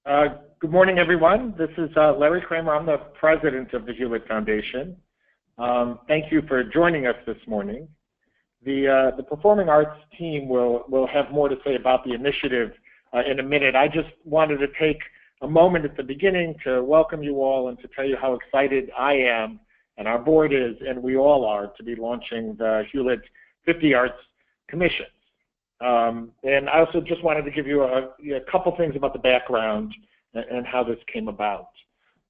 Good morning, everyone. This is Larry Kramer. I'm the president of the Hewlett Foundation. Thank you for joining us this morning. The Performing Arts team will have more to say about the initiative in a minute. I just wanted to take a moment at the beginning to welcome you all and to tell you how excited I am, and our board is, and we all are, to be launching the Hewlett 50 Arts Commissions. And I also just wanted to give you a couple things about the background and how this came about.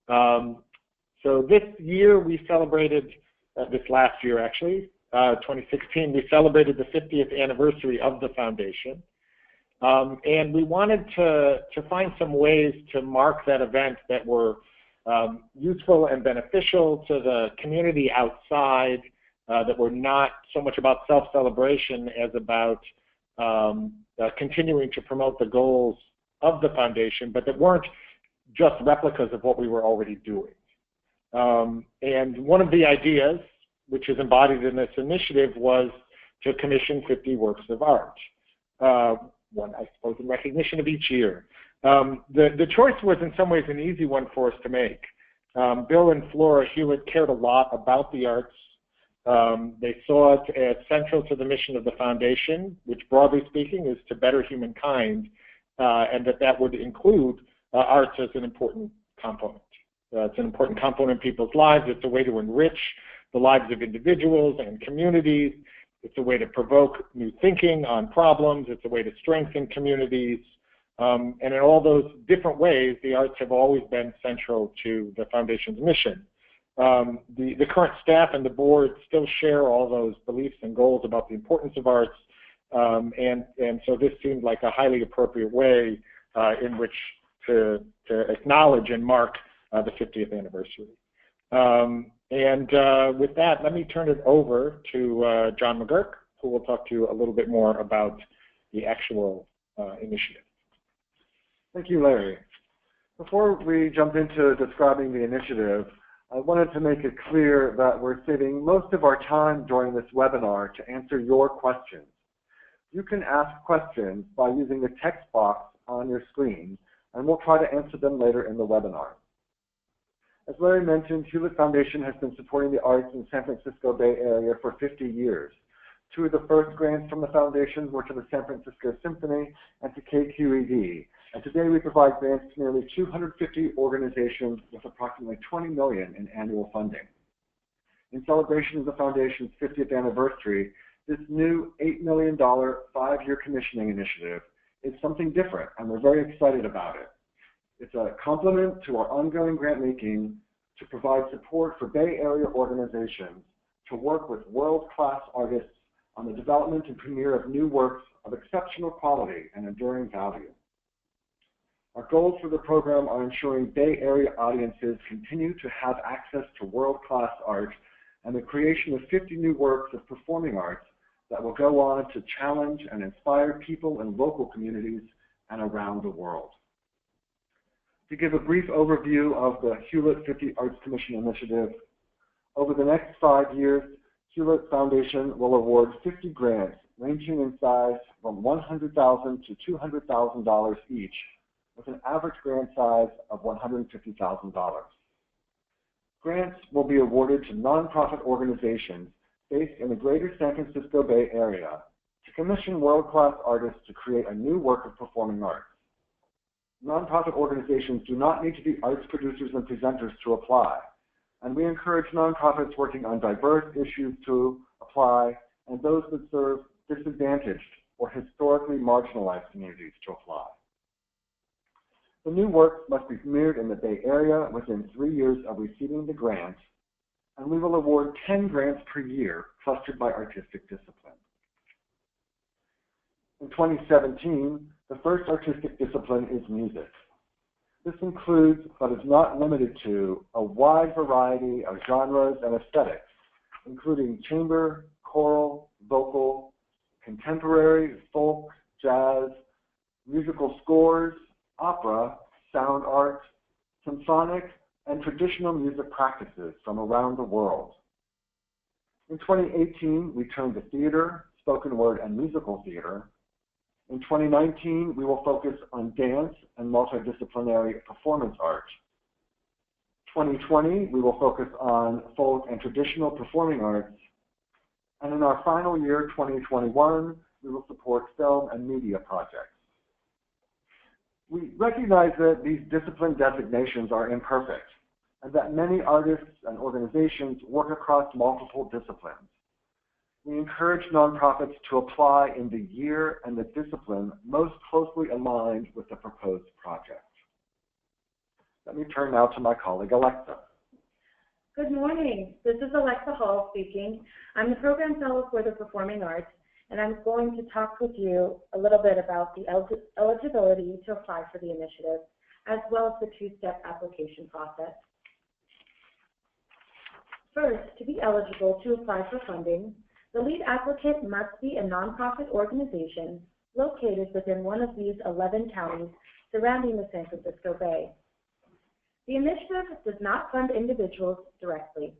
So this year we celebrated, this last year actually, 2016, we celebrated the 50th anniversary of the foundation. And we wanted to find some ways to mark that event that were useful and beneficial to the community outside, that were not so much about self-celebration as about continuing to promote the goals of the foundation, but that weren't just replicas of what we were already doing. And one of the ideas, which is embodied in this initiative, was to commission 50 works of art. One, I suppose, in recognition of each year. The choice was in some ways an easy one for us to make. Bill and Flora Hewlett cared a lot about the arts. They saw it as central to the mission of the foundation, which broadly speaking is to better humankind, and that would include arts as an important component. It's an important component in people's lives. It's a way to enrich the lives of individuals and communities. It's a way to provoke new thinking on problems. It's a way to strengthen communities. And in all those different ways, the arts have always been central to the foundation's mission. The current staff and the board still share all those beliefs and goals about the importance of arts, and so this seemed like a highly appropriate way in which to acknowledge and mark the 50th anniversary. With that, let me turn it over to John McGurk, who will talk to you a little bit more about the actual initiative. Thank you, Larry. Before we jump into describing the initiative, I wanted to make it clear that we're saving most of our time during this webinar to answer your questions. You can ask questions by using the text box on your screen, and we'll try to answer them later in the webinar. As Larry mentioned, Hewlett Foundation has been supporting the arts in the San Francisco Bay Area for 50 years. Two of the first grants from the foundation were to the San Francisco Symphony and to KQED. And today we provide grants to nearly 250 organizations with approximately $20 million in annual funding. In celebration of the foundation's 50th anniversary, this new $8 million 5-year commissioning initiative is something different, and we're very excited about it. It's a complement to our ongoing grant making to provide support for Bay Area organizations to work with world-class artists on the development and premiere of new works of exceptional quality and enduring value. Our goals for the program are ensuring Bay Area audiences continue to have access to world-class art and the creation of 50 new works of performing arts that will go on to challenge and inspire people in local communities and around the world. To give a brief overview of the Hewlett 50 Arts Commission Initiative, over the next 5 years, Hewlett Foundation will award 50 grants ranging in size from $100,000 to $200,000 each, with an average grant size of $150,000. Grants will be awarded to nonprofit organizations based in the greater San Francisco Bay Area to commission world-class artists to create a new work of performing arts. Nonprofit organizations do not need to be arts producers and presenters to apply, and we encourage nonprofits working on diverse issues to apply and those that serve disadvantaged or historically marginalized communities to apply. The new works must be premiered in the Bay Area within 3 years of receiving the grant, and we will award 10 grants per year clustered by artistic discipline. In 2017, the first artistic discipline is music. This includes, but is not limited to, a wide variety of genres and aesthetics, including chamber, choral, vocal, contemporary, folk, jazz, musical scores, opera, sound art, symphonic, and traditional music practices from around the world. In 2018, we turned to theater, spoken word, and musical theater. In 2019, we will focus on dance and multidisciplinary performance art. 2020, we will focus on folk and traditional performing arts. And in our final year, 2021, we will support film and media projects. We recognize that these discipline designations are imperfect and that many artists and organizations work across multiple disciplines. We encourage nonprofits to apply in the year and the discipline most closely aligned with the proposed project. Let me turn now to my colleague, Alexa. Good morning. This is Alexa Hall speaking. I'm the Program Fellow for the Performing Arts, and I'm going to talk with you a little bit about the eligibility to apply for the initiative, as well as the two-step application process. First, to be eligible to apply for funding, the lead applicant must be a nonprofit organization located within one of these 11 counties surrounding the San Francisco Bay. The initiative does not fund individuals directly.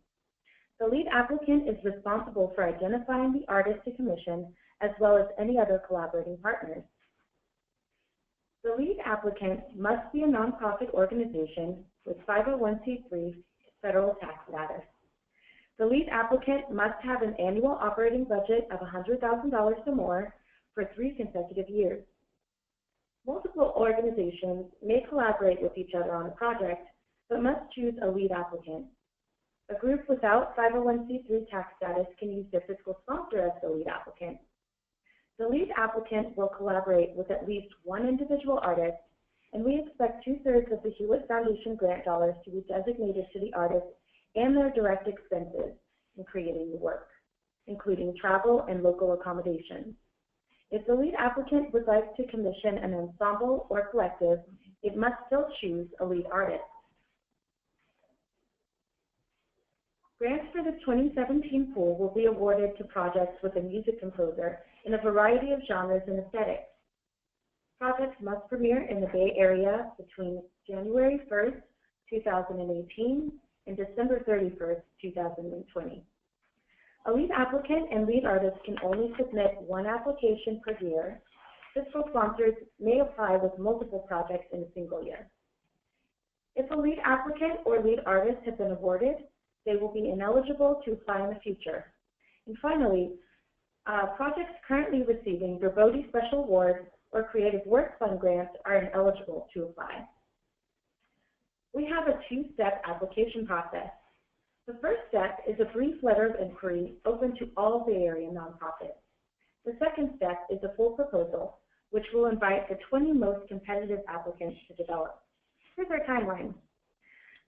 The lead applicant is responsible for identifying the artist to commission, as well as any other collaborating partners. The lead applicant must be a nonprofit organization with 501c3 federal tax status. The lead applicant must have an annual operating budget of $100,000 or more for 3 consecutive years. Multiple organizations may collaborate with each other on a project, but must choose a lead applicant. A group without 501c3 tax status can use their fiscal sponsor as the lead applicant. The lead applicant will collaborate with at least one individual artist, and we expect 2/3 of the Hewlett Foundation grant dollars to be designated to the artist and their direct expenses in creating the work, including travel and local accommodations. If the lead applicant would like to commission an ensemble or collective, it must still choose a lead artist. Grants for the 2017 pool will be awarded to projects with a music composer in a variety of genres and aesthetics. Projects must premiere in the Bay Area between January 1st, 2018 and December 31st, 2020. A lead applicant and lead artist can only submit one application per year. Fiscal sponsors may apply with multiple projects in a single year. If a lead applicant or lead artist have been awarded, they will be ineligible to apply in the future. And finally, projects currently receiving Verboti Special Awards or Creative Work Fund grants are ineligible to apply. We have a two-step application process. The first step is a brief letter of inquiry open to all Bay Area nonprofits. The second step is a full proposal, which will invite the 20 most competitive applicants to develop. Here's our timeline.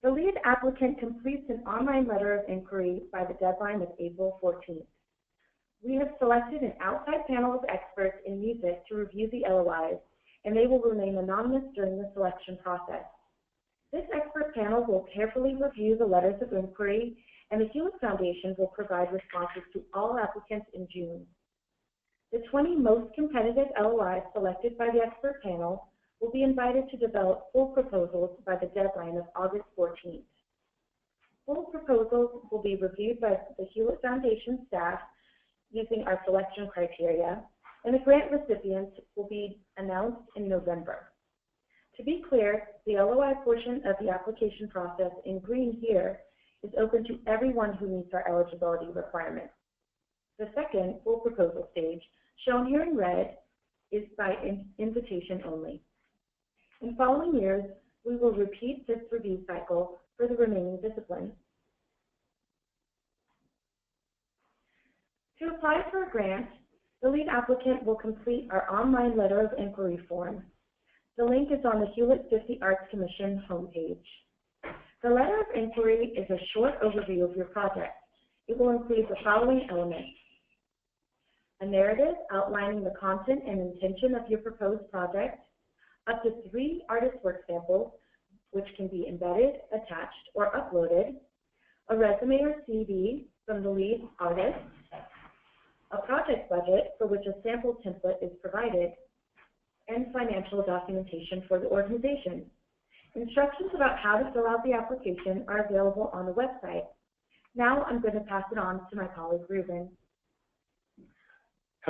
The lead applicant completes an online letter of inquiry by the deadline of April 14th. We have selected an outside panel of experts in music to review the LOIs, and they will remain anonymous during the selection process. This expert panel will carefully review the letters of inquiry, and the Hewlett Foundation will provide responses to all applicants in June. The 20 most competitive LOIs selected by the expert panel will be invited to develop full proposals by the deadline of August 14th. Full proposals will be reviewed by the Hewlett Foundation staff using our selection criteria, and the grant recipients will be announced in November. To be clear, the LOI portion of the application process in green here is open to everyone who meets our eligibility requirements. The second full proposal stage, shown here in red, is by invitation only. In following years, we will repeat this review cycle for the remaining disciplines. To apply for a grant, the lead applicant will complete our online letter of inquiry form. The link is on the Hewlett 50 Arts Commission homepage. The letter of inquiry is a short overview of your project. It will include the following elements: a narrative outlining the content and intention of your proposed project, up to 3 artist work samples, which can be embedded, attached, or uploaded, a resume or CV from the lead artist, a project budget for which a sample template is provided, and financial documentation for the organization. Instructions about how to fill out the application are available on the website. Now I'm going to pass it on to my colleague, Ruben.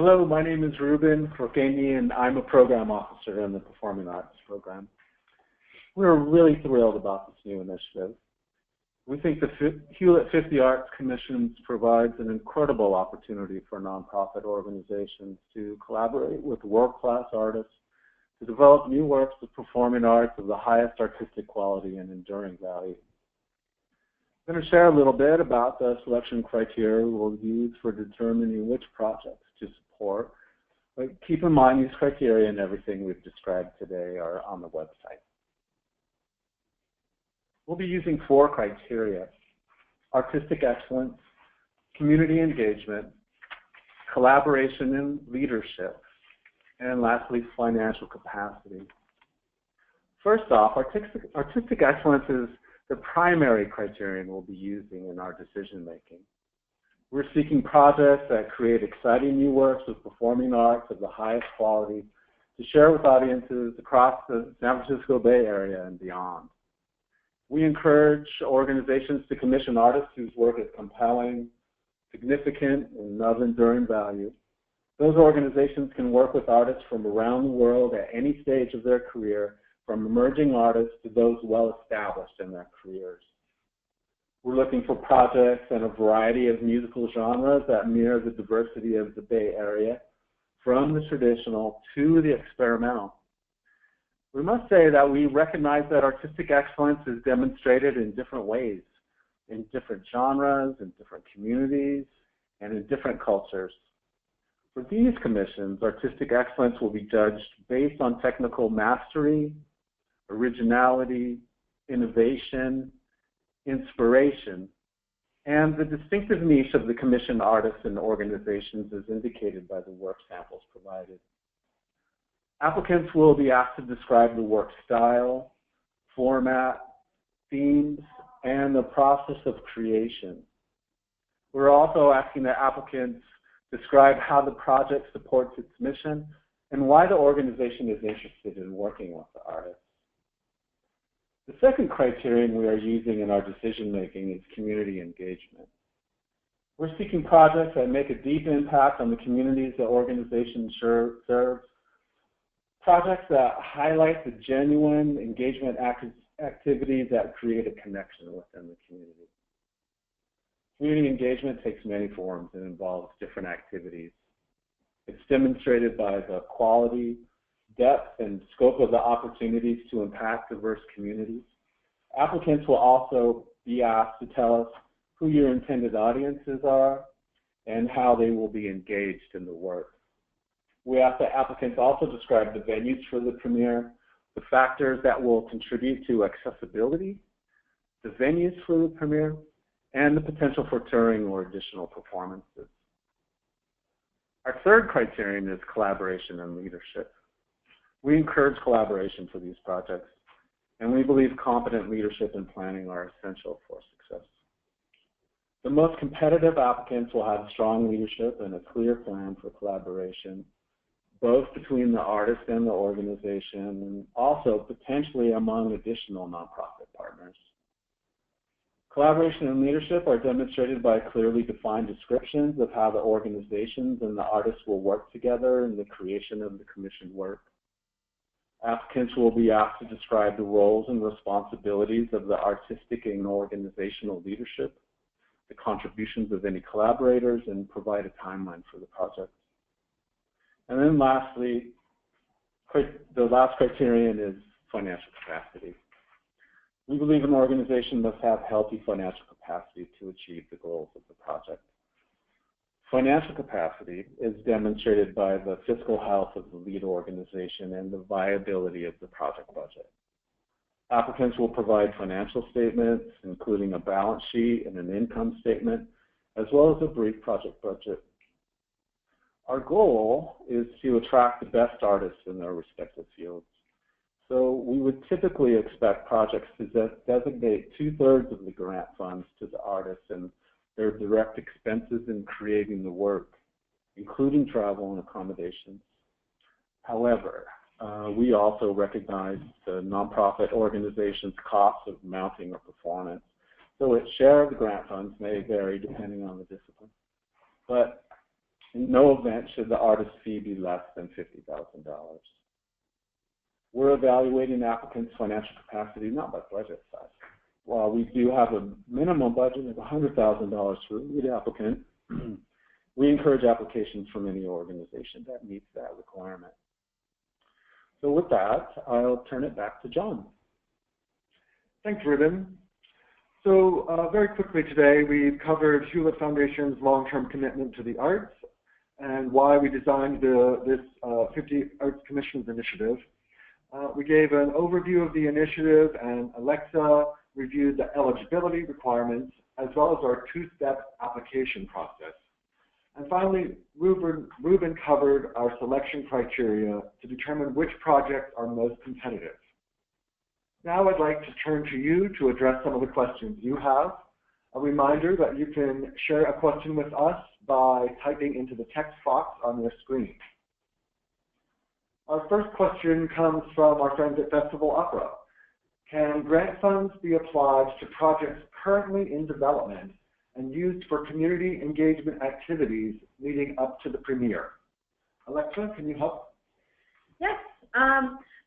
Hello, my name is Ruben Rokeni, and I'm a program officer in the Performing Arts program. We're really thrilled about this new initiative. We think the Hewlett 50 Arts Commissions provides an incredible opportunity for nonprofit organizations to collaborate with world-class artists to develop new works of performing arts of the highest artistic quality and enduring value. I'm going to share a little bit about the selection criteria we'll use for determining which projects to support. But keep in mind these criteria and everything we've described today are on the website. We'll be using 4 criteria: artistic excellence, community engagement, collaboration and leadership, and lastly, financial capacity. First off, artistic excellence is the primary criterion we'll be using in our decision making. We're seeking projects that create exciting new works of performing arts of the highest quality to share with audiences across the San Francisco Bay Area and beyond. We encourage organizations to commission artists whose work is compelling, significant, and of enduring value. Those organizations can work with artists from around the world at any stage of their career, from emerging artists to those well established in their careers. We're looking for projects in a variety of musical genres that mirror the diversity of the Bay Area, from the traditional to the experimental. We must say that we recognize that artistic excellence is demonstrated in different ways, in different genres, in different communities, and in different cultures. For these commissions, artistic excellence will be judged based on technical mastery, originality, innovation, inspiration, and the distinctive niche of the commissioned artists and organizations is indicated by the work samples provided. Applicants will be asked to describe the work style, format, themes, and the process of creation. We're also asking that applicants describe how the project supports its mission and why the organization is interested in working with the artist. The second criterion we are using in our decision making is community engagement. We're seeking projects that make a deep impact on the communities the organization serves, projects that highlight the genuine engagement activities that create a connection within the community. Community engagement takes many forms and involves different activities. It's demonstrated by the quality, depth, and scope of the opportunities to impact diverse communities. Applicants will also be asked to tell us who your intended audiences are and how they will be engaged in the work. We ask that applicants also describe the venues for the premiere, the factors that will contribute to accessibility, the venues for the premiere, and the potential for touring or additional performances. Our third criterion is collaboration and leadership. We encourage collaboration for these projects, and we believe competent leadership and planning are essential for success. The most competitive applicants will have strong leadership and a clear plan for collaboration, both between the artist and the organization, and also potentially among additional nonprofit partners. Collaboration and leadership are demonstrated by clearly defined descriptions of how the organizations and the artists will work together in the creation of the commissioned work. Applicants will be asked to describe the roles and responsibilities of the artistic and organizational leadership, the contributions of any collaborators, and provide a timeline for the project. And then lastly, the last criterion is financial capacity. We believe an organization must have healthy financial capacity to achieve the goals of the project. Financial capacity is demonstrated by the fiscal health of the lead organization and the viability of the project budget. Applicants will provide financial statements, including a balance sheet and an income statement, as well as a brief project budget. Our goal is to attract the best artists in their respective fields. So we would typically expect projects to designate 2/3 of the grant funds to the artists and their direct expenses in creating the work, including travel and accommodations. However, we also recognize the nonprofit organization's costs of mounting a performance, so its share of the grant funds may vary depending on the discipline. But In no event should the artist fee be less than $50,000. We're evaluating applicants' financial capacity not by budget size. While we do have a minimum budget of $100,000 for a lead applicant, we encourage applications from any organization that meets that requirement. So with that, I'll turn it back to John. Thanks, Ruben. So very quickly today, we've covered Hewlett Foundation's long-term commitment to the arts and why we designed this 50 Arts Commissions initiative. We gave an overview of the initiative, and Alexa reviewed the eligibility requirements as well as our two-step application process. And finally, Ruben covered our selection criteria to determine which projects are most competitive. Now I'd like to turn to you to address some of the questions you have. A reminder that you can share a question with us by typing into the text box on your screen. Our first question comes from our friends at Festival Opera. Can grant funds be applied to projects currently in development and used for community engagement activities leading up to the premiere? Alexa, can you help? Yes.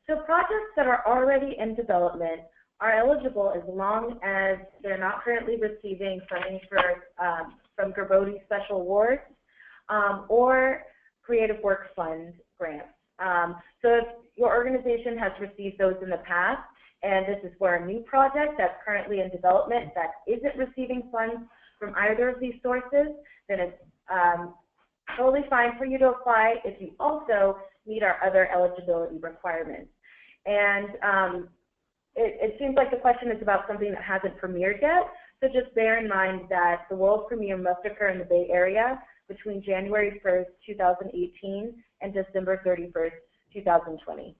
So projects that are already in development are eligible as long as they're not currently receiving funding from Gerbode Special Awards or Creative Works Fund grants. So if your organization has received those in the past, and this is for a new project that's currently in development that isn't receiving funds from either of these sources, then it's totally fine for you to apply if you also meet our other eligibility requirements. And it seems like the question is about something that hasn't premiered yet, so just bear in mind that the world premiere must occur in the Bay Area between January 1st, 2018 and December 31st, 2020.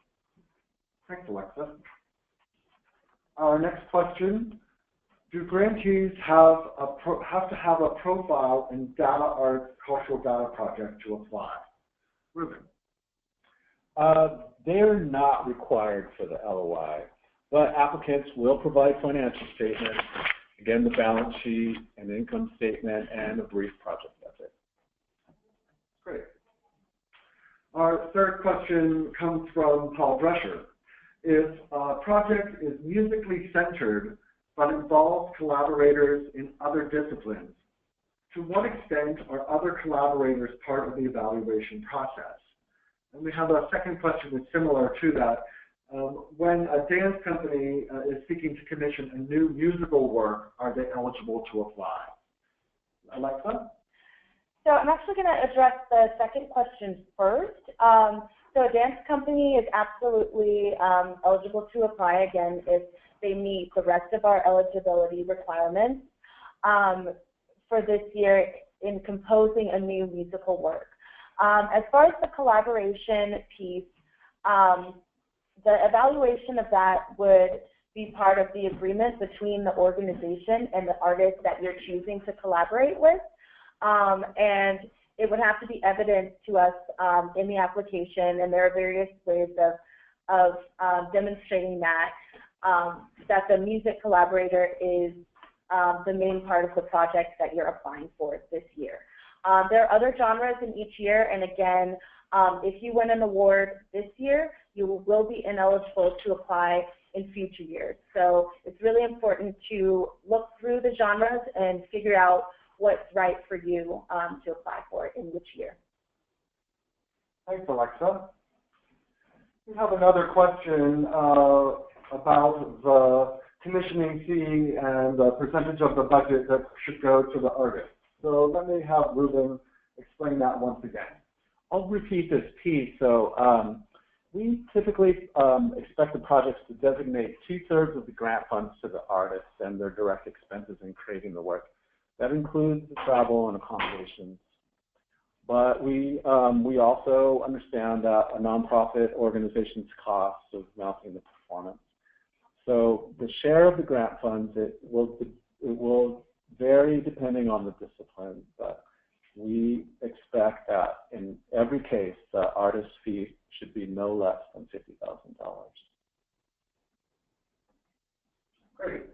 Thanks, Alexa. Our next question, do grantees have to have a profile in data arts cultural data project to apply? Ruben. They're not required for the LOI, but applicants will provide financial statements, again, the balance sheet, an income statement, and a brief project budget. Great. Our third question comes from Paul Drescher. If a project is musically centered but involves collaborators in other disciplines, to what extent are other collaborators part of the evaluation process? And we have a second question that's similar to that. When a dance company is seeking to commission a new musical work, are they eligible to apply? Alexa? So I'm actually going to address the second question first. So a dance company is absolutely eligible to apply, again, if they meet the rest of our eligibility requirements for this year in composing a new musical work. As far as the collaboration piece, the evaluation of that would be part of the agreement between the organization and the artist that you're choosing to collaborate with. And it would have to be evident to us in the application, and there are various ways of demonstrating that, that the music collaborator is the main part of the project that you're applying for this year. There are other genres in each year, and again, if you win an award this year, you will be ineligible to apply in future years. So it's really important to look through the genres and figure out what's right for you to apply for in which year. Thanks, Alexa. We have another question about the commissioning fee and the percentage of the budget that should go to the artist. So let me have Ruben explain that once again. I'll repeat this piece. So we typically expect the projects to designate 2/3 of the grant funds to the artists and their direct expenses in creating the work. That includes the travel and accommodations. But we also understand that a nonprofit organization's costs of mounting the performance. So the share of the grant funds, it will vary depending on the discipline, but we expect that in every case, the artist's fee should be no less than $50,000. Great.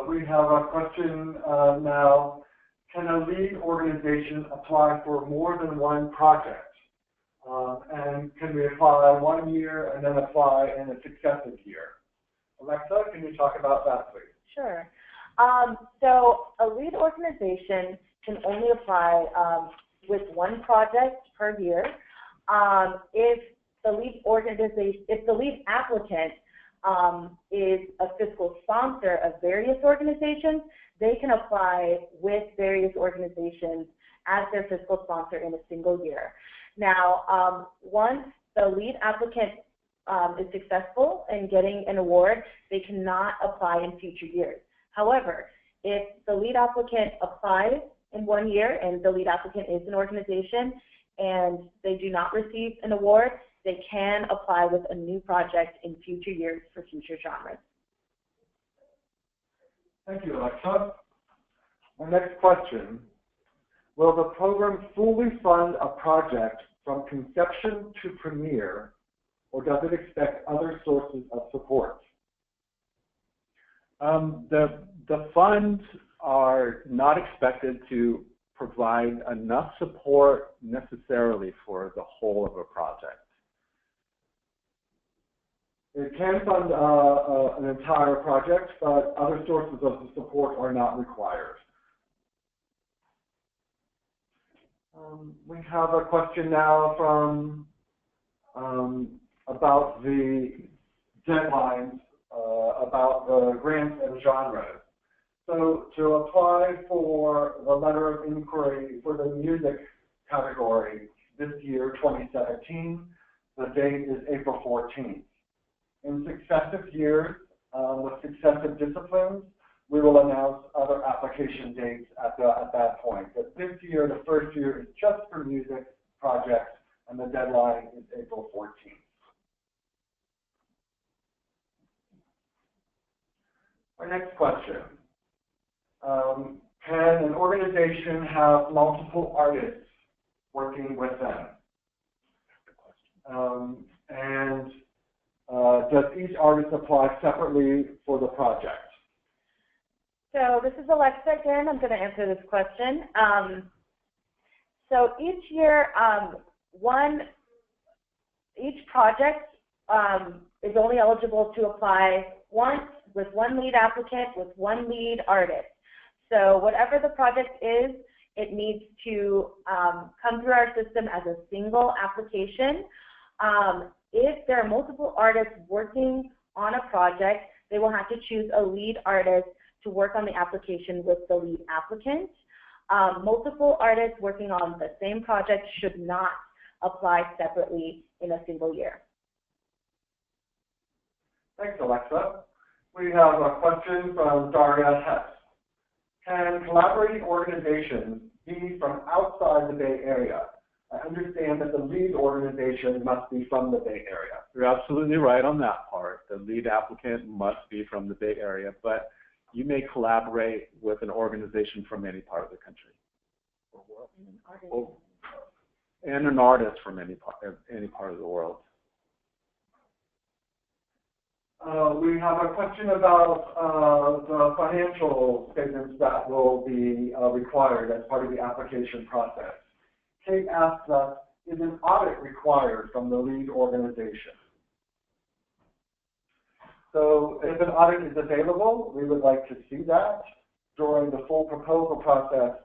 We have a question now. can a lead organization apply for more than one project? And can we apply 1 year and then apply in a successive year? Alexa, can you talk about that, please? Sure. So a lead organization can only apply with one project per year. If the lead applicant is a fiscal sponsor of various organizations, they can apply with various organizations as their fiscal sponsor in a single year. Now, once the lead applicant is successful in getting an award, they cannot apply in future years. However, if the lead applicant applies in 1 year and the lead applicant is an organization and they do not receive an award, they can apply with a new project in future years for future genres. Thank you, Alexa. Our next question. Will the program fully fund a project from conception to premiere, or does it expect other sources of support? The funds are not expected to provide enough support necessarily for the whole of a project. It can fund an entire project, but other sources of support are not required. We have a question now from about the deadlines about the grants and genres. So to apply for the letter of inquiry for the music category this year, 2017, the date is April 14th. In successive years, with successive disciplines, we will announce other application dates at that point. But this year, the first year is just for music projects, and the deadline is April 14th. Our next question. Can an organization have multiple artists working with them? Does each artist apply separately for the project? So this is Alexa again. I'm going to answer this question. So each year, each project is only eligible to apply once with one lead applicant with one lead artist. So whatever the project is, it needs to come through our system as a single application. If there are multiple artists working on a project, they will have to choose a lead artist to work on the application with the lead applicant. Multiple artists working on the same project should not apply separately in a single year. Thanks, Alexa. We have a question from Daria Hess. Can collaborating organizations be from outside the Bay Area? I understand that the lead organization must be from the Bay Area. You're absolutely right on that part. The lead applicant must be from the Bay Area, but you may collaborate with an organization from any part of the country. And an artist from any part of the world. We have a question about the financial statements that will be required as part of the application process. Kate asks us, is an audit required from the lead organization? So if an audit is available, we would like to see that during the full proposal process,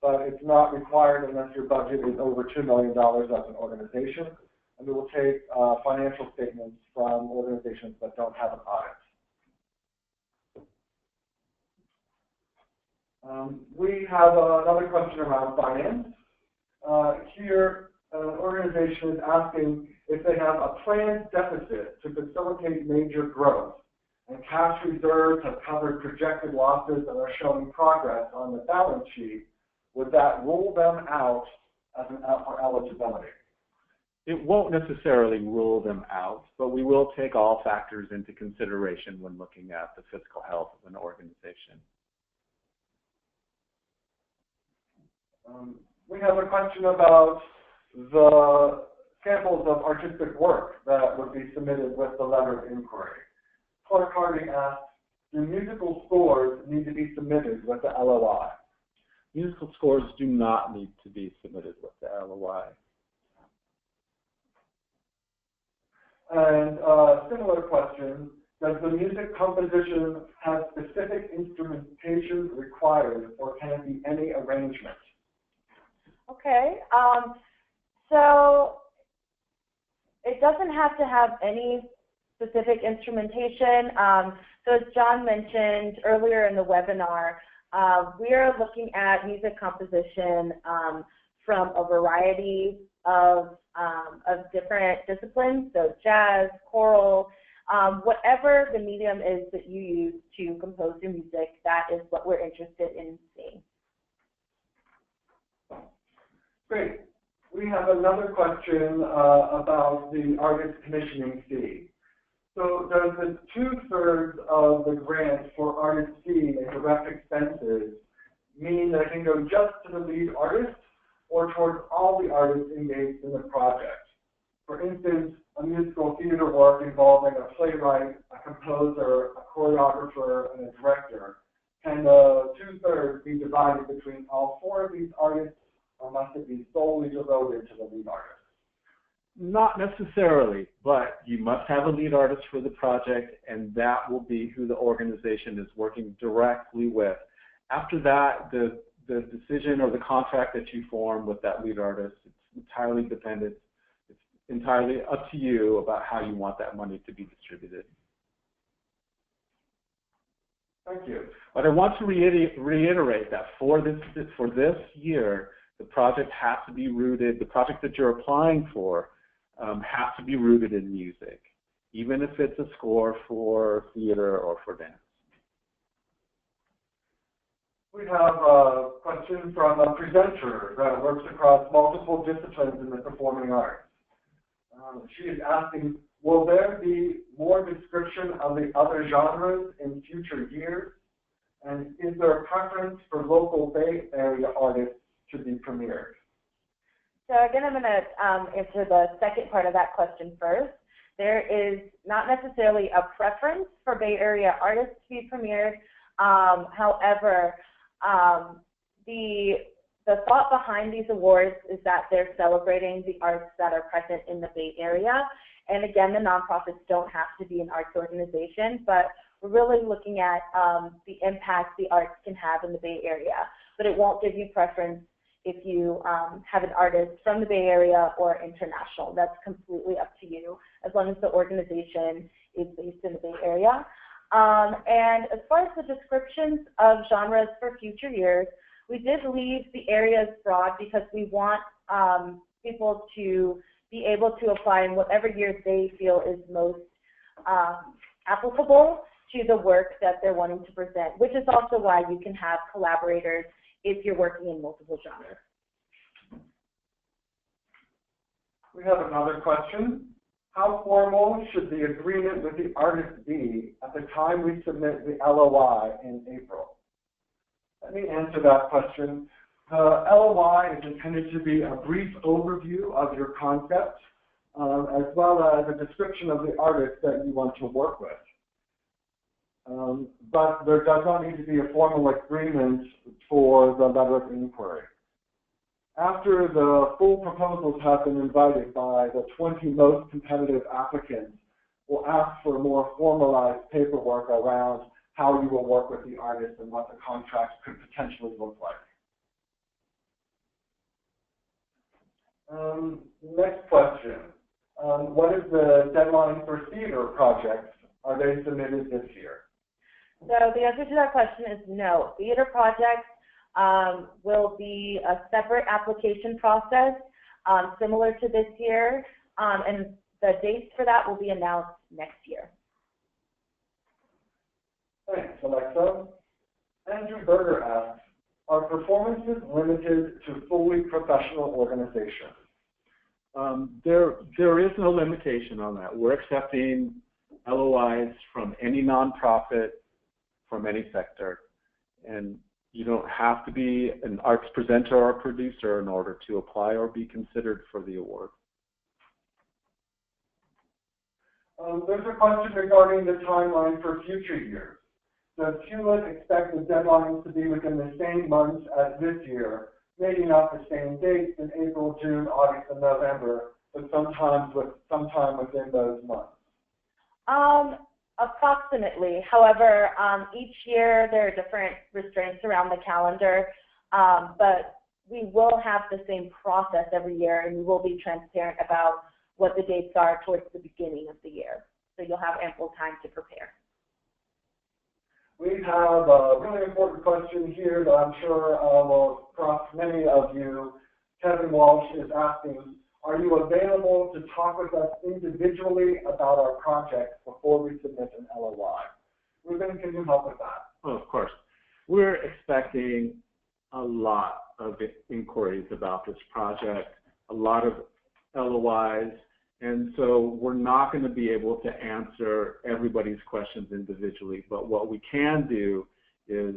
but it's not required unless your budget is over $2 million as an organization. And we will take financial statements from organizations that don't have an audit. We have another question around finance. Here, an organization is asking if they have a planned deficit to facilitate major growth, and cash reserves have covered projected losses and are showing progress on the balance sheet, would that rule them out as for eligibility? It won't necessarily rule them out, but we will take all factors into consideration when looking at the fiscal health of an organization. We have a question about the samples of artistic work that would be submitted with the letter of inquiry. Clark Harding asks, do musical scores need to be submitted with the LOI? Musical scores do not need to be submitted with the LOI. And similar question, does the music composition have specific instrumentation required, or can it be any arrangement? Okay, so it doesn't have to have any specific instrumentation. So as John mentioned earlier in the webinar, we are looking at music composition from a variety of different disciplines, so jazz, choral, whatever the medium is that you use to compose your music, that is what we're interested in seeing. Great. We have another question about the artist commissioning fee. So does the 2/3 of the grant for artist fee and direct expenses mean that it can go just to the lead artist or towards all the artists engaged in the project? For instance, a musical theater work involving a playwright, a composer, a choreographer, and a director. Can the 2/3 be divided between all 4 of these artists, or must it be solely devoted to the lead artist? Not necessarily, but you must have a lead artist for the project, and that will be who the organization is working directly with. After that, the decision or the contract that you form with that lead artist, it's entirely dependent. It's entirely up to you about how you want that money to be distributed. Thank you. But I want to reiterate that for this year, the project has to be rooted, the project that you're applying for has to be rooted in music, even if it's a score for theater or for dance. We have a question from a presenter that works across multiple disciplines in the performing arts. She is asking, will there be more description of the other genres in future years? And is there a preference for local Bay Area artists to be premiered? So again, I'm going to answer the second part of that question first. There is not necessarily a preference for Bay Area artists to be premiered. However, the thought behind these awards is that they're celebrating the arts that are present in the Bay Area. And again, the nonprofits don't have to be an arts organization, but we're really looking at the impact the arts can have in the Bay Area. But it won't give you preference if you have an artist from the Bay Area or international. That's completely up to you, as long as the organization is based in the Bay Area. And as far as the descriptions of genres for future years, we did leave the areas broad because we want people to be able to apply in whatever year they feel is most applicable to the work that they're wanting to present, which is also why you can have collaborators if you're working in multiple genres. We have another question. How formal should the agreement with the artist be at the time we submit the LOI in April? Let me answer that question. The LOI is intended to be a brief overview of your concept, as well as a description of the artist that you want to work with. But there does not need to be a formal agreement for the letter of inquiry. After the full proposals have been invited by the 20 most competitive applicants, we'll ask for more formalized paperwork around how you will work with the artist and what the contract could potentially look like. Next question. What is the deadline for theater projects? Are they submitted this year? So the answer to that question is no. Theater projects will be a separate application process similar to this year, and the dates for that will be announced next year. Thanks, Alexa. Andrew Berger asks, are performances limited to fully professional organizations? There is no limitation on that. We're accepting LOIs from any nonprofit, from any sector, and you don't have to be an arts presenter or producer in order to apply or be considered for the award. There's a question regarding the timeline for future years. Does Hewlett expect the deadlines to be within the same months as this year? Maybe not the same dates in April, June, August, and November, but sometime within those months. Approximately. However, each year there are different restraints around the calendar, but we will have the same process every year, and we will be transparent about what the dates are towards the beginning of the year. So you'll have ample time to prepare. We have a really important question here that I'm sure will cross many of you. Kevin Walsh is asking, are you available to talk with us individually about our project before we submit an LOI? Ruben, can you help with that? Oh, of course. We're expecting a lot of inquiries about this project, a lot of LOIs, and so we're not going to be able to answer everybody's questions individually, but what we can do is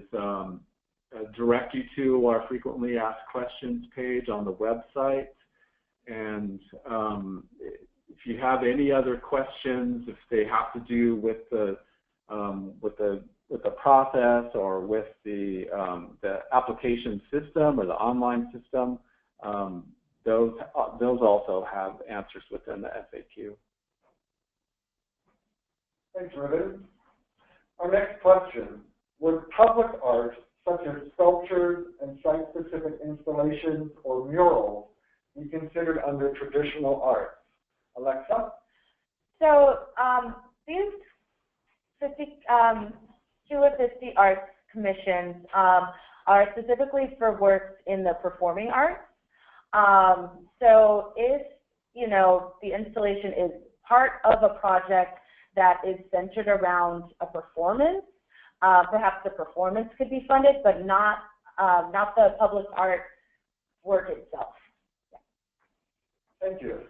direct you to our frequently asked questions page on the website. And if you have any other questions, if they have to do with the process or with the application system or the online system, those also have answers within the FAQ. Thanks, Ruben. Our next question: would public art, such as sculptures and site-specific installations or murals, be considered under traditional arts? Alexa? So these Hewlett 50 Arts Commissions are specifically for works in the performing arts. So if, the installation is part of a project that is centered around a performance, perhaps the performance could be funded, but not the public art work itself. Thank you.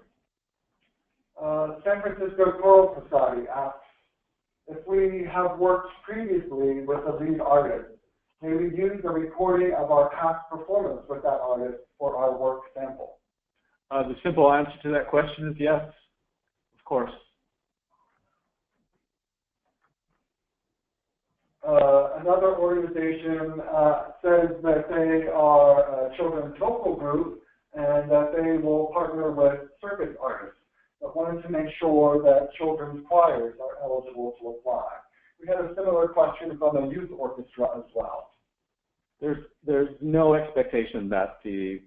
San Francisco Choral Society asks, if we have worked previously with a lead artist, may we use a recording of our past performance with that artist for our work sample? The simple answer to that question is yes, of course. Another organization says that they are a children's vocal group and that they will partner with circus artists, but wanted to make sure that children's choirs are eligible to apply. We had a similar question from a youth orchestra as well. There's no expectation that the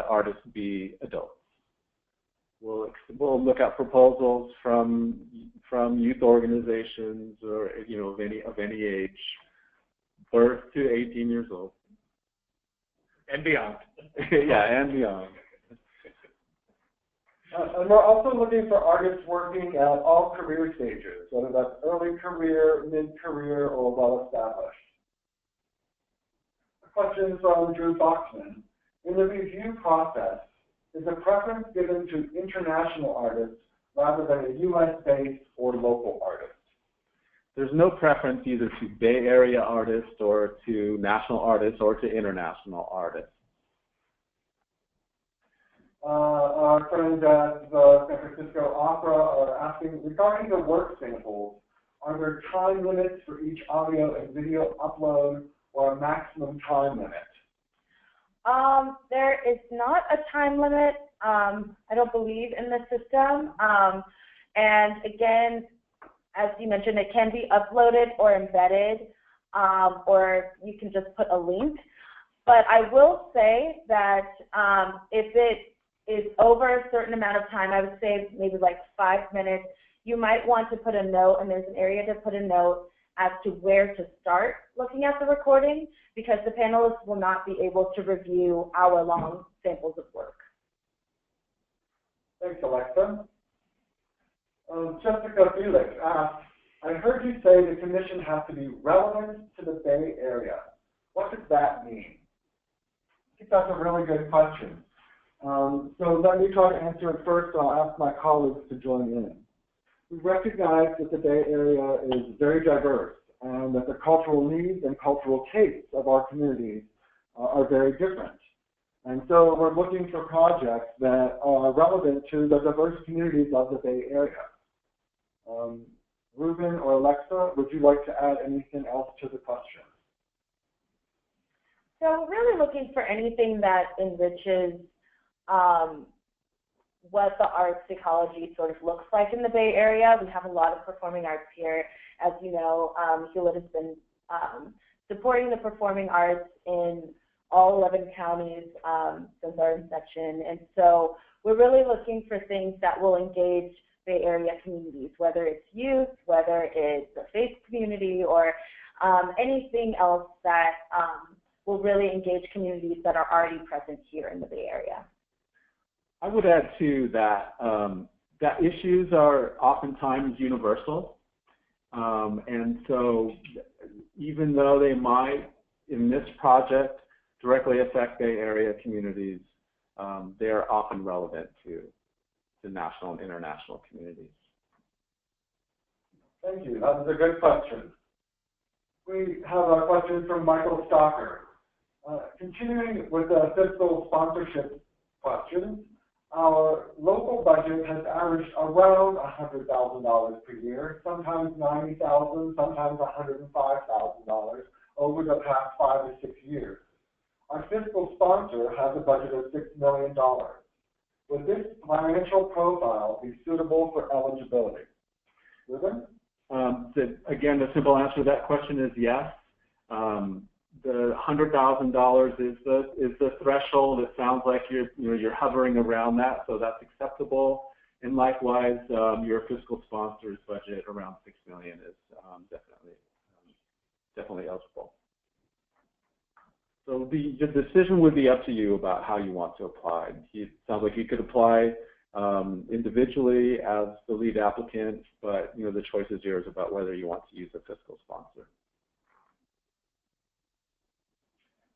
artists be adults. We'll look at proposals from youth organizations or of any age, birth to 18 years old, and beyond. Yeah, and beyond. And we're also looking for artists working at all career stages, whether that's early career, mid-career, or well-established. A question from Drew Boxman. In the review process, is a preference given to international artists rather than a U.S.-based or local artist? There's no preference either to Bay Area artists or to national artists or to international artists. Our friends at the San Francisco Opera are asking, regarding the work samples, are there time limits for each audio and video upload or a maximum time limit? There is not a time limit. I don't believe in the system. And again, as you mentioned, it can be uploaded or embedded, or you can just put a link. But I will say that if it is over a certain amount of time, I would say maybe like 5 minutes, you might want to put a note, and there's an area to put a note as to where to start looking at the recording, because the panelists will not be able to review hour-long samples of work. Thanks, Alexa. Jessica Felix asks, I heard you say the commission has to be relevant to the Bay Area. What does that mean? I think that's a really good question. So let me try to answer it first, and I'll ask my colleagues to join in. We recognize that the Bay Area is very diverse and that the cultural needs and cultural tastes of our communities are very different. And so we're looking for projects that are relevant to the diverse communities of the Bay Area. Ruben or Alexa, would you like to add anything else to the question? So we're really looking for anything that enriches what the arts ecology sort of looks like in the Bay Area. We have a lot of performing arts here. As you know, Hewlett has been supporting the performing arts in all 11 counties since our inception. And so we're really looking for things that will engage Bay Area communities, whether it's youth, whether it's a faith community, or anything else that will really engage communities that are already present here in the Bay Area. I would add too that that issues are oftentimes universal, and so even though they might, in this project, directly affect Bay Area communities, they are often relevant to the national and international communities. Thank you. That was a good question. We have a question from Michael Stalker. Continuing with the fiscal sponsorship question, our local budget has averaged around $100,000 per year, sometimes $90,000, sometimes $105,000 over the past 5 to 6 years. Our fiscal sponsor has a budget of $6 million. Would this financial profile be suitable for eligibility? Ruben? Again, the simple answer to that question is yes. The $100,000 is the threshold. It sounds like you're hovering around that, so that's acceptable. And likewise, your fiscal sponsor's budget around $6 million is definitely eligible. So the decision would be up to you about how you want to apply. It sounds like you could apply individually as the lead applicant, but the choice is yours about whether you want to use a fiscal sponsor.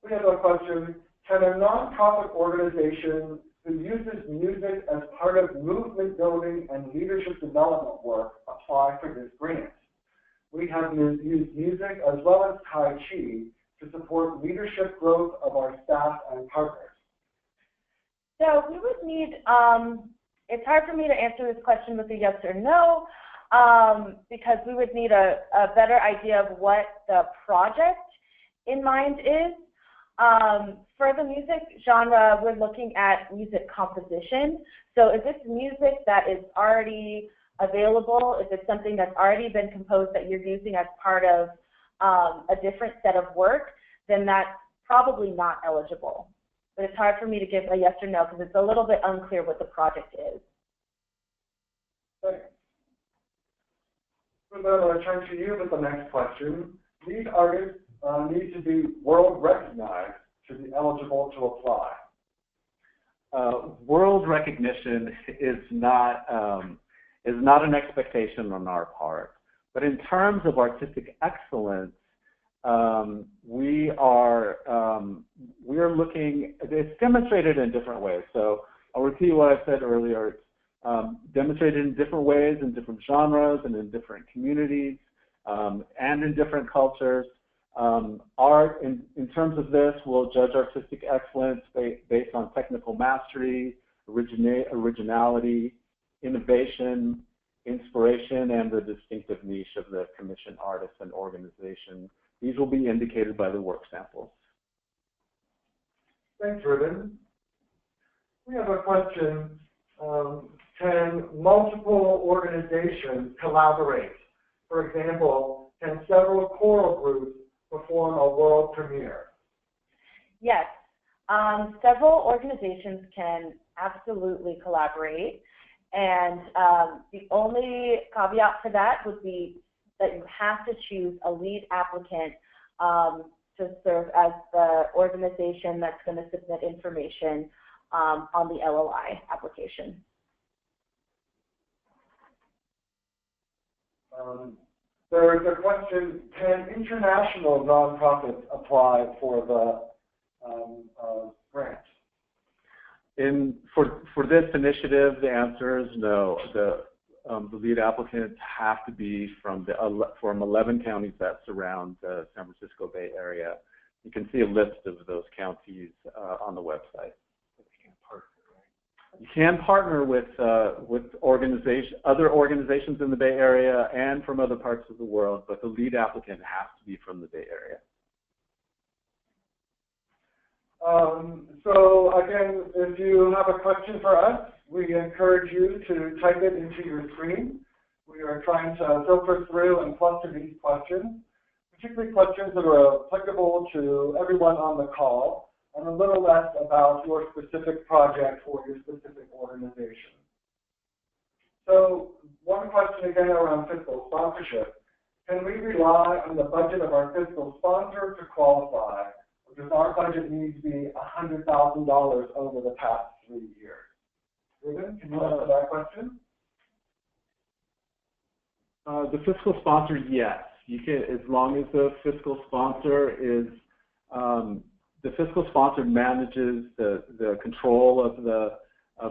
We have a question. Can a nonprofit organization who uses music as part of movement building and leadership development work apply for this grant? We have used music as well as Tai Chi to support leadership growth of our staff and partners. So we would need, it's hard for me to answer this question with a yes or no, because we would need a better idea of what the project in mind is. For the music genre, we're looking at music composition. So is this music that is already available? Is it something that's already been composed that you're using as part of a different set of work? Then that's probably not eligible. But it's hard for me to give a yes or no because it's a little bit unclear what the project is. Thanks. I'm going to turn to you with the next question. Lead artists need to be world recognized to be eligible to apply. World recognition is not an expectation on our part, but in terms of artistic excellence, we are looking. It's demonstrated in different ways. So I'll repeat what I said earlier. It's demonstrated in different ways, in different genres, and in different communities, and in different cultures. Art, in terms of this, will judge artistic excellence based on technical mastery, originality, innovation, inspiration, and the distinctive niche of the commissioned artist and organization. These will be indicated by the work samples. Thanks, Ruben. We have a question. Can multiple organizations collaborate? For example, can several choral groups perform a world premiere? Yes, several organizations can absolutely collaborate, and the only caveat for that would be that you have to choose a lead applicant to serve as the organization that's going to submit information on the LOI application. There is a question, can international nonprofits apply for the grant? For this initiative, the answer is no. The lead applicants have to be from 11 counties that surround the San Francisco Bay Area. You can see a list of those counties on the website. You can partner with other organizations in the Bay Area and from other parts of the world, but the lead applicant has to be from the Bay Area. So again, if you have a question for us, we encourage you to type it into your screen. We are trying to filter through and cluster these questions, particularly questions that are applicable to everyone on the call, and a little less about your specific project or your specific organization. So one question again around fiscal sponsorship. Can we rely on the budget of our fiscal sponsor to qualify? Or does our budget need to be $100,000 over the past 3 years? Ruben, can you answer that question? The fiscal sponsor, yes. You can, as long as the fiscal sponsor is, the fiscal sponsor manages the control of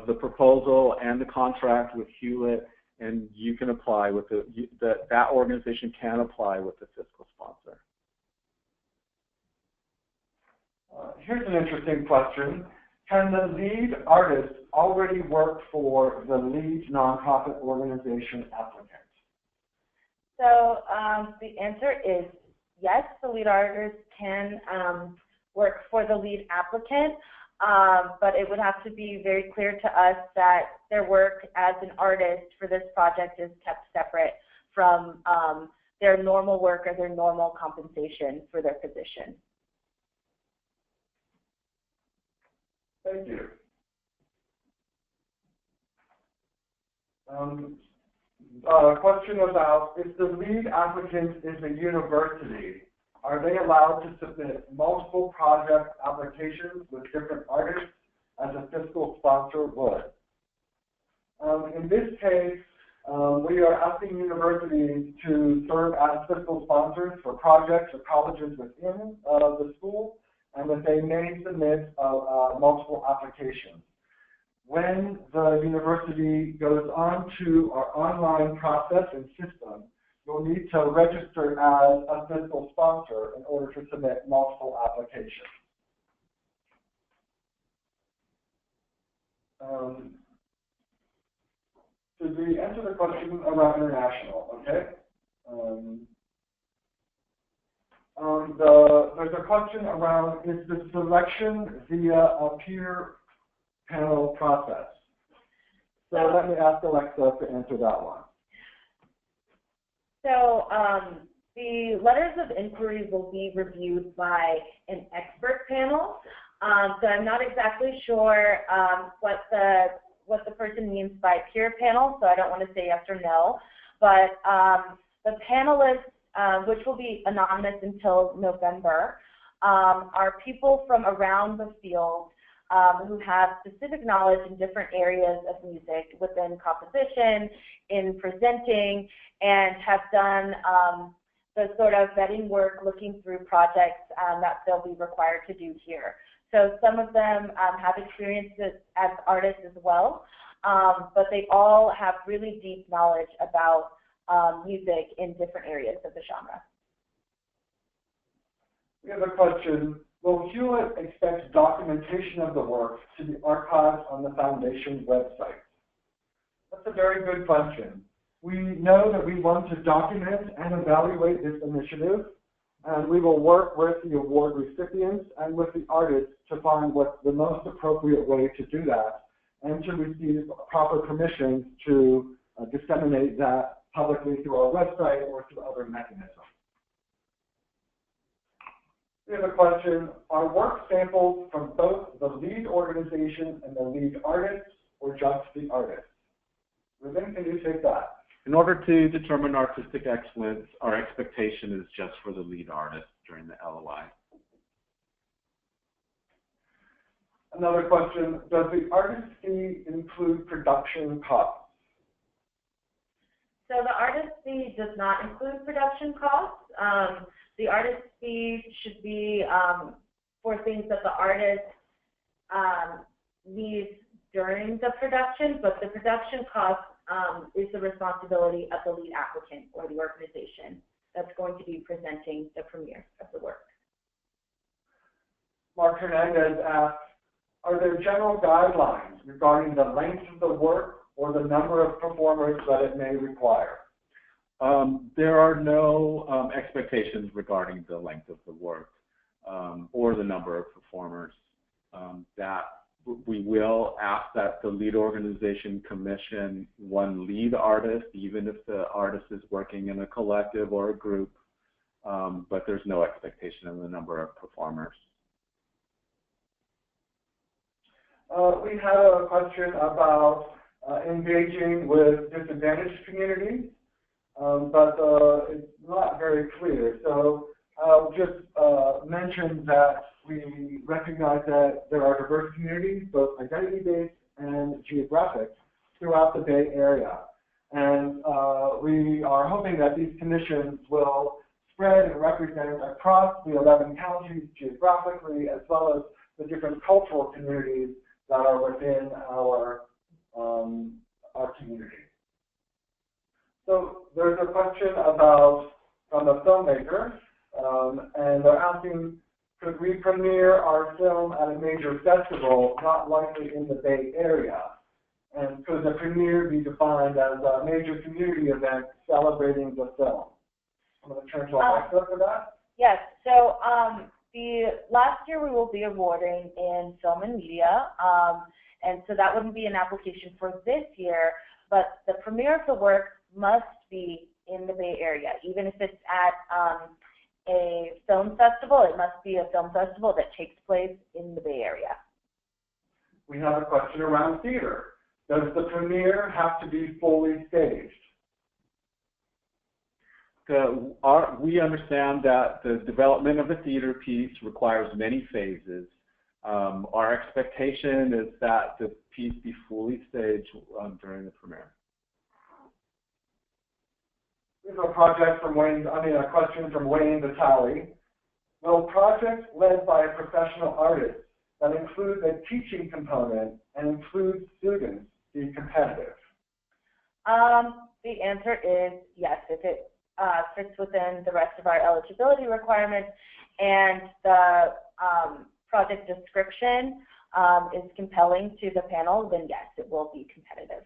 the proposal and the contract with Hewlett, and you can apply with that organization can apply with the fiscal sponsor. Here's an interesting question. Can the lead artist already work for the lead nonprofit organization applicant? So the answer is yes, the lead artist can work for the lead applicant, but it would have to be very clear to us that their work as an artist for this project is kept separate from their normal work or their normal compensation for their position. Thank you. Question about if the lead applicant is a university, are they allowed to submit multiple project applications with different artists as a fiscal sponsor would? In this case, we are asking universities to serve as fiscal sponsors for projects or colleges within the school, and that they may submit multiple applications. When the university goes on to our online process and system, you'll need to register as a fiscal sponsor in order to submit multiple applications. Did we answer the question around international? Okay. There's a question around, is the selection via a peer panel process? So let me ask Alexa to answer that one. So the letters of inquiry will be reviewed by an expert panel. So I'm not exactly sure what the person means by peer panel, so I don't want to say yes or no. But the panelists, which will be anonymous until November, are people from around the field who have specific knowledge in different areas of music within composition, in presenting, and have done the sort of vetting work looking through projects that they'll be required to do here. So some of them have experience as artists as well, but they all have really deep knowledge about music in different areas of the genre. We have a question. Will Hewlett expect documentation of the work to be archived on the Foundation website? That's a very good question. We know that we want to document and evaluate this initiative, and we will work with the award recipients and with the artists to find what's the most appropriate way to do that and to receive proper permissions to disseminate that publicly through our website or through other mechanisms. We have a question, are work samples from both the lead organization and the lead artist, or just the artist? Ruben, can you take that? In order to determine artistic excellence, our expectation is just for the lead artist during the LOI. Another question, does the artist fee include production costs? So the artist fee does not include production costs. The artist fee should be for things that the artist needs during the production, but the production cost is the responsibility of the lead applicant or the organization that's going to be presenting the premiere of the work. Mark Hernandez asks, are there general guidelines regarding the length of the work or the number of performers that it may require? There are no expectations regarding the length of the work or the number of performers. That we will ask that the lead organization commission one lead artist, even if the artist is working in a collective or a group, but there's no expectation of the number of performers. We had a question about engaging with disadvantaged communities, but it's not very clear. So I'll just mention that we recognize that there are diverse communities, both identity-based and geographic, throughout the Bay Area. And we are hoping that these commissions will spread and represent across the 11 counties geographically, as well as the different cultural communities that are within our community. So there's a question from a filmmaker, and they're asking, could we premiere our film at a major festival, not likely in the Bay Area? And could the premiere be defined as a major community event celebrating the film? I'm going to turn to Alexa for that. Yes. So the last year we will be awarding in film and media, and so that wouldn't be an application for this year. But the premiere of the work must be in the Bay Area, even if it's at a film festival. It must be a film festival that takes place in the Bay Area. We have a question around theater. Does the premiere have to be fully staged? We understand that the development of a theater piece requires many phases. Our expectation is that the piece be fully staged during the premiere. Here's a question from Wayne Vitale. Will projects led by a professional artist that include a teaching component and include students be competitive? The answer is yes, if it fits within the rest of our eligibility requirements and the project description is compelling to the panel, then yes, it will be competitive.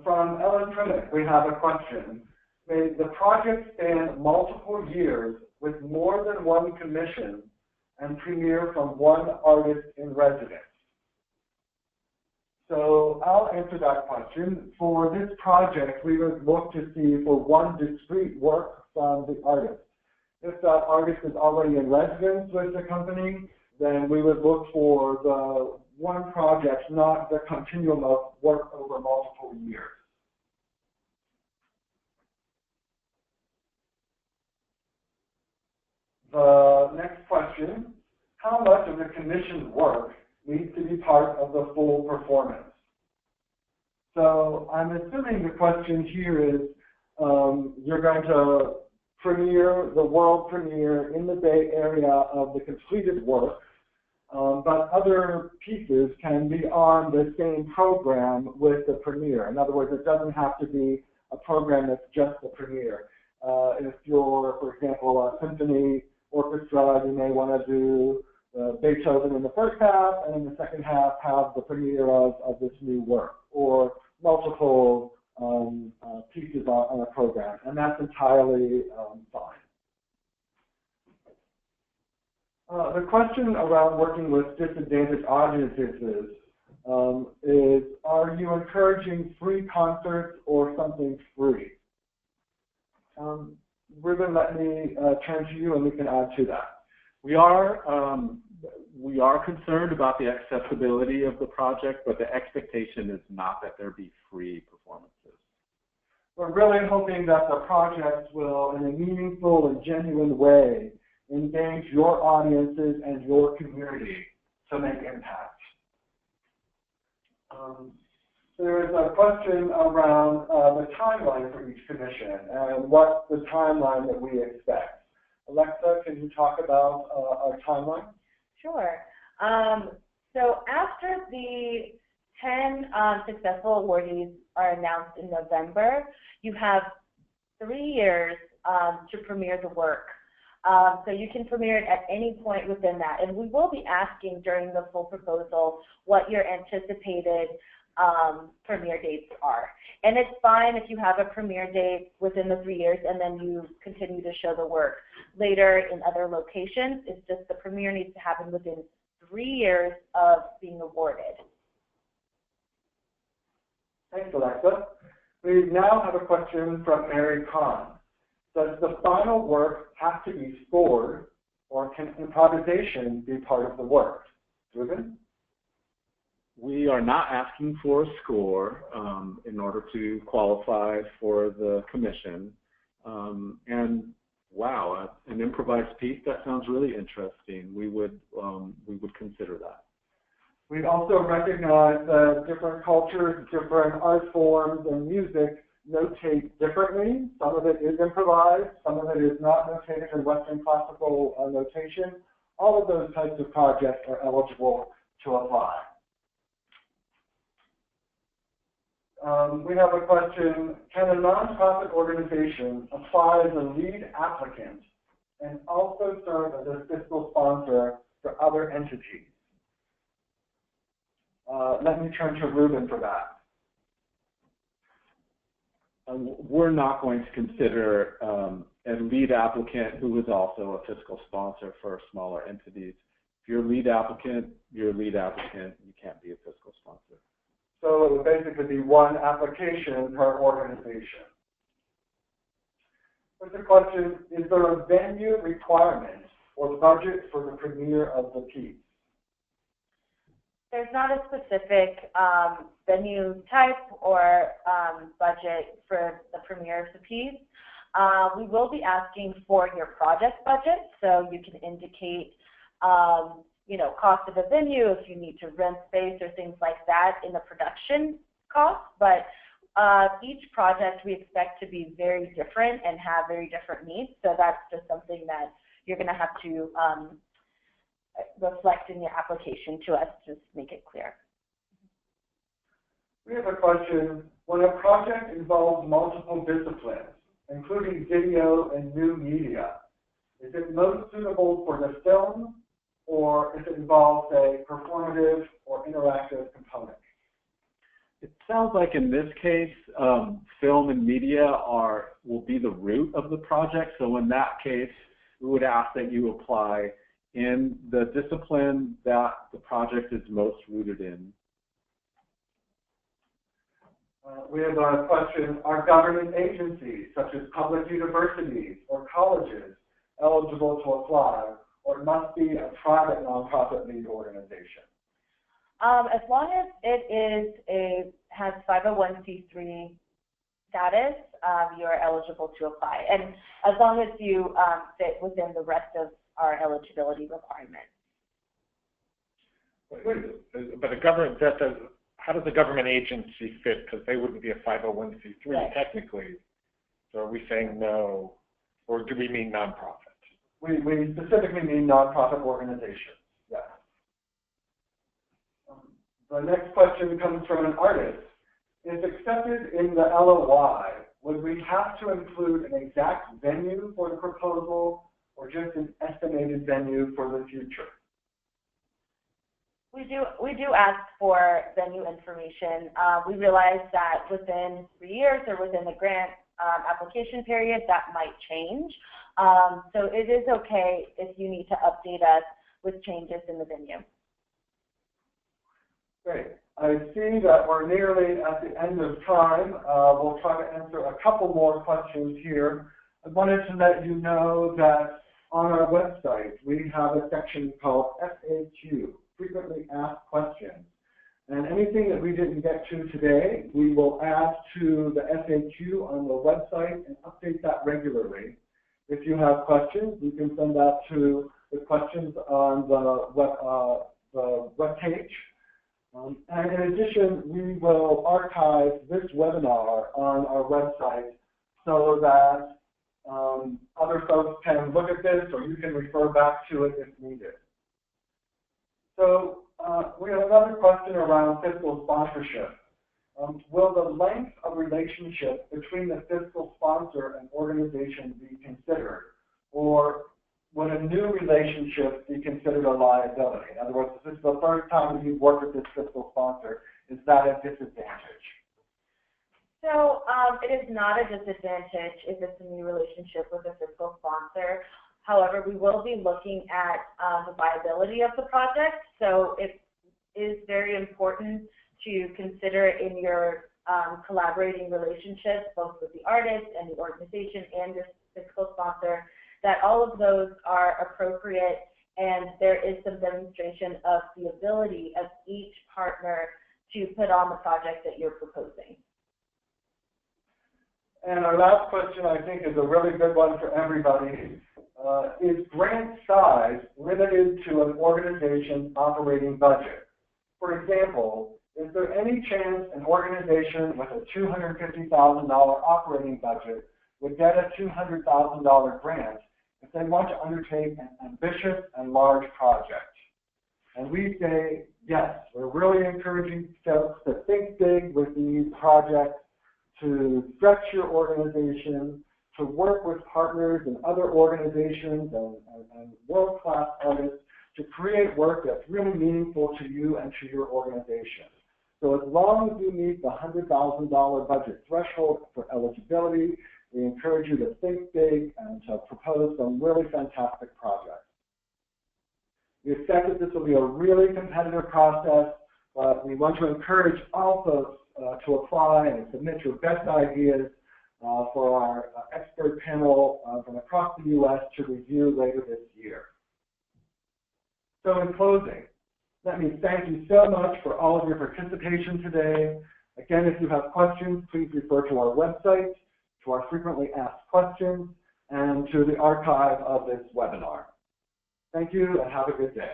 From Ellen Trinnick, we have a question. May the project span multiple years with more than one commission and premiere from one artist in residence? So I'll answer that question. For this project, we would look to see for one discrete work from the artist. If that artist is already in residence with the company, then we would look for the one project, not the continuum of work over multiple years. The next question, how much of the commissioned work needs to be part of the full performance? So I'm assuming the question here is you're going to premiere the world premiere in the Bay Area of the completed work, but other pieces can be on the same program with the premiere. In other words, it doesn't have to be a program that's just the premiere. If you're, for example, a symphony orchestra, you may want to do Beethoven in the first half, and in the second half have the premiere of this new work, or multiple pieces on a program, and that's entirely fine. The question around working with disadvantaged audiences is, are you encouraging free concerts or something free? Ruben, let me turn to you and we can add to that. We are concerned about the accessibility of the project, but the expectation is not that there be free performances. We're really hoping that the project will, in a meaningful and genuine way, engage your audiences and your community to make impact. There's a question around the timeline for each commission and what's the timeline that we expect. Alexa, can you talk about our timeline? Sure. So after the 10 successful awardees are announced in November, you have 3 years to premiere the work. So you can premiere it at any point within that. And we will be asking during the full proposal what your anticipated premiere dates are. And it's fine if you have a premiere date within the 3 years and then you continue to show the work later in other locations. It's just the premiere needs to happen within 3 years of being awarded. Thanks, Alexa. We now have a question from Mary Kahn. Does the final work have to be scored, or can improvisation be part of the work? Ruben? We are not asking for a score in order to qualify for the commission. And wow, an improvised piece, that sounds really interesting. We would consider that. We also recognize that different cultures, different art forms, and music notate differently. Some of it is improvised, some of it is not notated in Western classical notation. All of those types of projects are eligible to apply. We have a question, can a nonprofit organization apply as a lead applicant and also serve as a fiscal sponsor for other entities? Let me turn to Ruben for that. We're not going to consider a lead applicant who is also a fiscal sponsor for smaller entities. If you're a lead applicant, you're a lead applicant. You can't be a fiscal sponsor. So it would basically be one application per organization. There's a question, is there a venue requirement or budget for the premiere of the piece? There's not a specific venue type or budget for the premiere of the piece. We will be asking for your project budget, so you can indicate cost of a venue, if you need to rent space or things like that in the production cost. But each project we expect to be very different and have very different needs. So that's just something that you're going to have to reflect in your application to us, just make it clear. We have a question. When a project involves multiple disciplines, including video and new media, is it most suitable for the film, or if it involves a performative or interactive component? It sounds like in this case, film and media will be the root of the project. So in that case, we would ask that you apply in the discipline that the project is most rooted in. We have a question, are government agencies, such as public universities or colleges, eligible to apply, or it must be a private nonprofit lead organization? As long as it has 501c3 status, you're eligible to apply. And as long as you fit within the rest of our eligibility requirements. But a government, how does a government agency fit? Because they wouldn't be a 501c3 right. technically. So are we saying no, or do we mean nonprofit? We specifically mean nonprofit organizations, yes. The next question comes from an artist. If accepted in the LOI, would we have to include an exact venue for the proposal or just an estimated venue for the future? We do ask for venue information. We realize that within 3 years or within the grant application period, that might change. So it is okay if you need to update us with changes in the venue. Great. I see that we're nearly at the end of time. We'll try to answer a couple more questions here. I wanted to let you know that on our website, we have a section called FAQ, Frequently Asked Questions. And anything that we didn't get to today, we will add to the FAQ on the website and update that regularly. If you have questions, you can send that to the questions on the web page. And in addition, we will archive this webinar on our website so that other folks can look at this, or you can refer back to it if needed. So we have another question around fiscal sponsorship. Will the length of relationship between the fiscal sponsor and organization be considered? Or would a new relationship be considered a liability? In other words, if this is the first time that you've worked with this fiscal sponsor, is that a disadvantage? So it is not a disadvantage if it's a new relationship with a fiscal sponsor. However, we will be looking at the viability of the project. So it is very important to consider in your collaborating relationships, both with the artist and the organization and your fiscal sponsor, that all of those are appropriate and there is some demonstration of the ability of each partner to put on the project that you're proposing. And our last question, I think, is a really good one for everybody. Is grant size limited to an organization's operating budget? For example, is there any chance an organization with a $250,000 operating budget would get a $200,000 grant if they want to undertake an ambitious and large project? And we say, yes, we're really encouraging folks to think big with these projects, to stretch your organization, to work with partners and other organizations and world-class artists to create work that's really meaningful to you and to your organization. So as long as you meet the $100,000 budget threshold for eligibility, we encourage you to think big and to propose some really fantastic projects. We expect that this will be a really competitive process, but we want to encourage all folks to apply and submit your best ideas for our expert panel from across the U.S. to review later this year. So in closing, let me thank you so much for all of your participation today. Again, if you have questions, please refer to our website, to our frequently asked questions, and to the archive of this webinar. Thank you and have a good day.